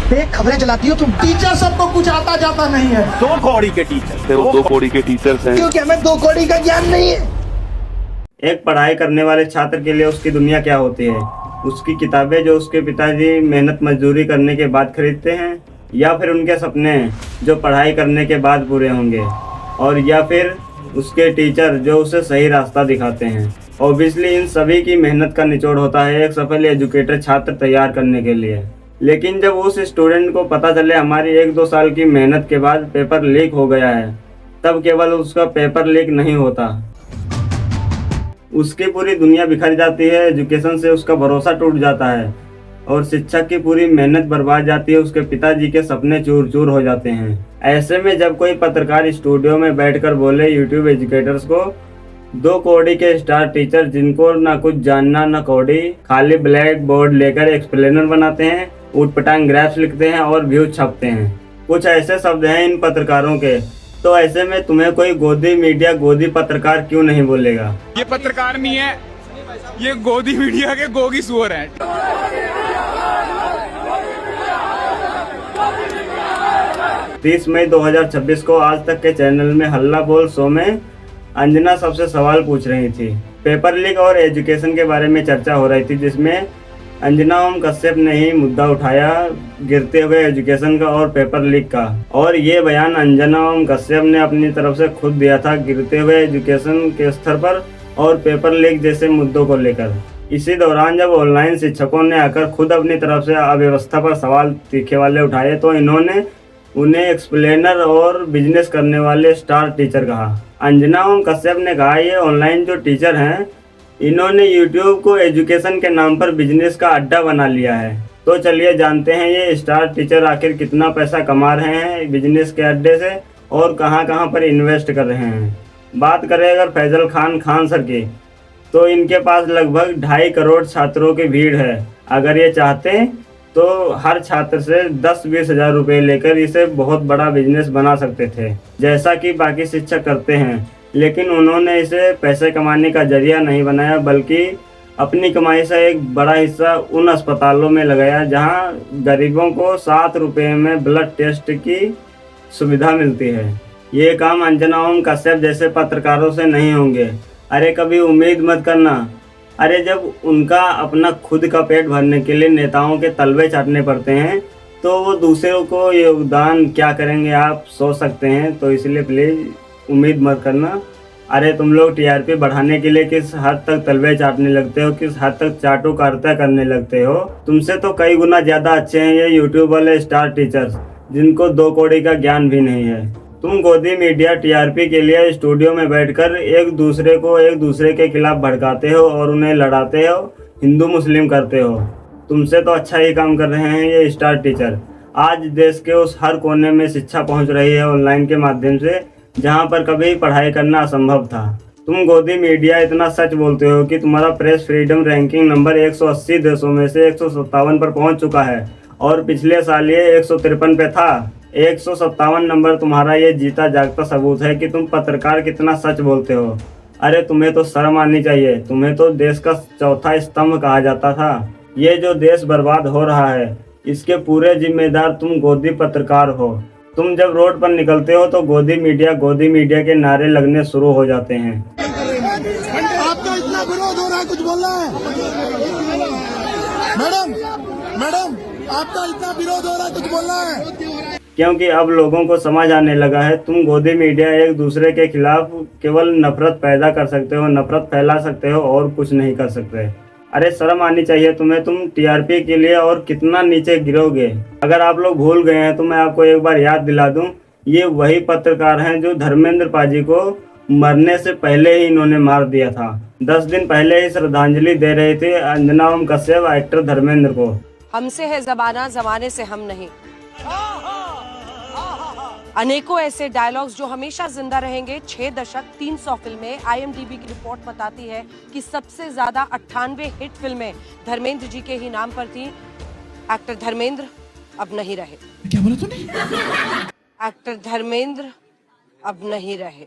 Fake खबरें चलाती हो तुम। टीचर सबको कुछ आता जाता नहीं है। 2 कौड़ी के टीचर, वो 2 कौड़ी के टीचर्स हैं। क्योंकि हमें 2 कौड़ी का ज्ञान नहीं है। एक पढ़ाई करने वाले छात्र के लिए उसकी दुनिया क्या होती है? उसकी किताबें जो उसके पिताजी मेहनत मजदूरी करने के बाद खरीदते हैं, या फिर उनके सपने जो पढ़ाई करने के बाद पूरे होंगे, और या फिर उसके टीचर जो उसे सही रास्ता दिखाते हैं। ऑब्वियसली इन सभी की मेहनत का निचोड़ होता है एक सफल एजुकेटेड छात्र तैयार करने के लिए। लेकिन जब उस स्टूडेंट को पता चले हमारी 1-2 साल की मेहनत के बाद पेपर लीक हो गया है, तब केवल उसका पेपर लीक नहीं होता, उसकी पूरी दुनिया बिखर जाती है। एजुकेशन से उसका भरोसा टूट जाता है और शिक्षक की पूरी मेहनत बर्बाद जाती है। उसके पिताजी के सपने चूर चूर हो जाते हैं। ऐसे में जब कोई पत्रकार स्टूडियो में बैठकर बोले यूट्यूब एजुकेटर्स को 2 कौड़ी के स्टार टीचर जिनको ना कुछ जानना ना कौड़ी, खाली ब्लैक बोर्ड लेकर एक्सप्लेनर बनाते हैं, ऊटपटांग ग्राफ्स लिखते हैं और व्यूज छापते हैं, कुछ ऐसे शब्द हैं इन पत्रकारों के, तो ऐसे में तुम्हें कोई गोदी मीडिया गोदी पत्रकार क्यों नहीं बोलेगा? ये पत्रकार नहीं है, ये गोदी मीडिया के गोगी सुअर हैं। 30 मई 2026 को आज तक के चैनल में हल्ला बोल शो में अंजना सबसे सवाल पूछ रही थी। पेपर लीक और एजुकेशन के बारे में चर्चा हो रही थी, जिसमें अंजना ओम कश्यप ने ही मुद्दा उठाया गिरते हुए एजुकेशन का और पेपर लीक का। और ये बयान अंजना ओम कश्यप ने अपनी तरफ से खुद दिया था गिरते हुए एजुकेशन के स्तर पर और पेपर लीक जैसे मुद्दों को लेकर। इसी दौरान जब ऑनलाइन शिक्षकों ने आकर खुद अपनी तरफ से अव्यवस्था पर सवाल तीखे वाले उठाए, तो इन्होंने उन्हें एक्सप्लेनर और बिजनेस करने वाले स्टार टीचर कहा। अंजना ओम कश्यप ने कहा ये ऑनलाइन जो टीचर हैं, इन्होंने यूट्यूब को एजुकेशन के नाम पर बिजनेस का अड्डा बना लिया है। तो चलिए जानते हैं ये स्टार टीचर आखिर कितना पैसा कमा रहे हैं बिजनेस के अड्डे से और कहां कहां पर इन्वेस्ट कर रहे हैं। बात करें अगर फैजल खान सर की, तो इनके पास लगभग 2.5 करोड़ छात्रों की भीड़ है। अगर ये चाहते तो हर छात्र से 10-20 हज़ार रुपये लेकर इसे बहुत बड़ा बिजनेस बना सकते थे, जैसा कि बाकी शिक्षक करते हैं। लेकिन उन्होंने इसे पैसे कमाने का जरिया नहीं बनाया, बल्कि अपनी कमाई से एक बड़ा हिस्सा उन अस्पतालों में लगाया जहां गरीबों को 7 रुपये में ब्लड टेस्ट की सुविधा मिलती है। ये काम अंजना ओम कश्यप जैसे पत्रकारों से नहीं होंगे। अरे कभी उम्मीद मत करना। अरे जब उनका अपना खुद का पेट भरने के लिए नेताओं के तलवे चाटने पड़ते हैं, तो वो दूसरों को योगदान क्या करेंगे आप सोच सकते हैं। तो इसलिए प्लीज़ उम्मीद मत करना। अरे तुम लोग टीआरपी बढ़ाने के लिए किस हद तक तलवे चाटने लगते हो, किस हद तक चाटुकारिता करने लगते हो। तुमसे तो कई गुना ज़्यादा अच्छे हैं ये यूट्यूब वाले स्टार टीचर्स, जिनको 2 कौड़ी का ज्ञान भी नहीं है। तुम गोदी मीडिया टीआरपी के लिए स्टूडियो में बैठकर एक दूसरे के खिलाफ भड़काते हो और उन्हें लड़ाते हो, हिंदू मुस्लिम करते हो। तुमसे तो अच्छा ही काम कर रहे हैं ये स्टार टीचर। आज देश के उस हर कोने में शिक्षा पहुंच रही है ऑनलाइन के माध्यम से, जहां पर कभी पढ़ाई करना असंभव था। तुम गोदी मीडिया इतना सच बोलते हो कि तुम्हारा प्रेस फ्रीडम रैंकिंग नंबर 180 देशों में से 157 पर पहुंच चुका है और पिछले साल ये 153 पे था। 157 नंबर तुम्हारा ये जीता जागता सबूत है कि तुम पत्रकार कितना सच बोलते हो। अरे तुम्हें तो शर्म आनी चाहिए। तुम्हें तो देश का चौथा स्तंभ कहा जाता था। ये जो देश बर्बाद हो रहा है, इसके पूरे जिम्मेदार तुम गोदी पत्रकार हो। तुम जब रोड पर निकलते हो तो गोदी मीडिया के नारे लगने शुरू हो जाते हैं। आपका इतना विरोध हो रहा है, कुछ बोलना है? मैडम आपका इतना विरोध हो रहा है, कुछ बोलना है? क्योंकि अब लोगों को समझ आने लगा है तुम गोदी मीडिया एक दूसरे के खिलाफ केवल नफरत पैदा कर सकते हो, नफरत फैला सकते हो और कुछ नहीं कर सकते। अरे शर्म आनी चाहिए तुम्हें। तुम टीआरपी के लिए और कितना नीचे गिरोगे। अगर आप लोग भूल गए हैं तो मैं आपको एक बार याद दिला दूं, ये वही पत्रकार हैं जो धर्मेंद्र पाजी को मरने से पहले ही इन्होंने मार दिया था। 10 दिन पहले ही श्रद्धांजलि दे रहे थे अंजना ओम कश्यप एक्टर धर्मेंद्र को। हमसे है ज़माना, ज़माने से हम नहीं। अनेकों ऐसे डायलॉग्स जो हमेशा जिंदा रहेंगे। 6 दशक 300 फिल्में। IMDb की रिपोर्ट बताती है कि सबसे ज्यादा 98 हिट फिल्में धर्मेंद्र जी के ही नाम पर थी। एक्टर धर्मेंद्र अब नहीं रहे। क्या बोला तूने? एक्टर धर्मेंद्र अब नहीं रहे।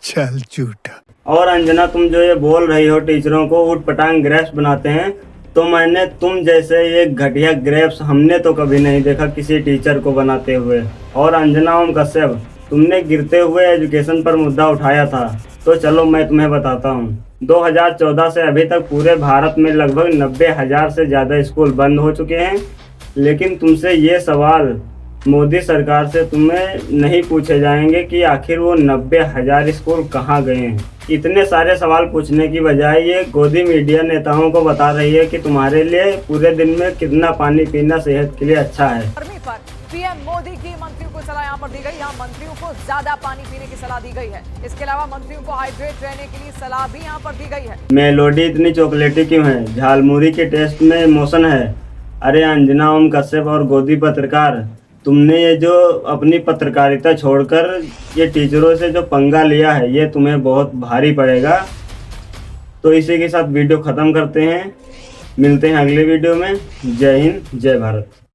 चल झूठा। और अंजना तुम जो ये बोल रही हो टीचरों को ऊट पटांग ग्रेप्स बनाते हैं, तो मैंने तुम जैसे ये घटिया ग्रेप्स हमने तो कभी नहीं देखा किसी टीचर को बनाते हुए। और अंजना ओम कश्यप, तुमने गिरते हुए एजुकेशन पर मुद्दा उठाया था, तो चलो मैं तुम्हें बताता हूँ। 2014 से अभी तक पूरे भारत में लगभग 90,000 से ज़्यादा स्कूल बंद हो चुके हैं, लेकिन तुमसे ये सवाल मोदी सरकार से तुम्हें नहीं पूछे जाएंगे कि आखिर वो 90,000 स्कूल कहाँ गए हैं। इतने सारे सवाल पूछने की बजाय ये गोदी मीडिया नेताओं को बता रही है कि तुम्हारे लिए पूरे दिन में कितना पानी पीना सेहत के लिए अच्छा है। गर्मी पर पीएम मोदी की मंत्रियों को सलाह यहाँ पर दी गई। यहाँ मंत्रियों को ज्यादा पानी पीने की सलाह दी गई है। इसके अलावा मंत्रियों को हाइड्रेट रहने के लिए सलाह भी यहाँ पर दी गई है। मेलोडी इतनी चॉकलेटी क्यों है? झालमुरी के टेस्ट में इमोशन है। अरे अंजना ओम कश्यप और गोदी पत्रकार, तुमने ये जो अपनी पत्रकारिता छोड़कर ये टीचरों से जो पंगा लिया है, ये तुम्हें बहुत भारी पड़ेगा। तो इसी के साथ वीडियो ख़त्म करते हैं, मिलते हैं अगले वीडियो में। जय हिंद, जय भारत।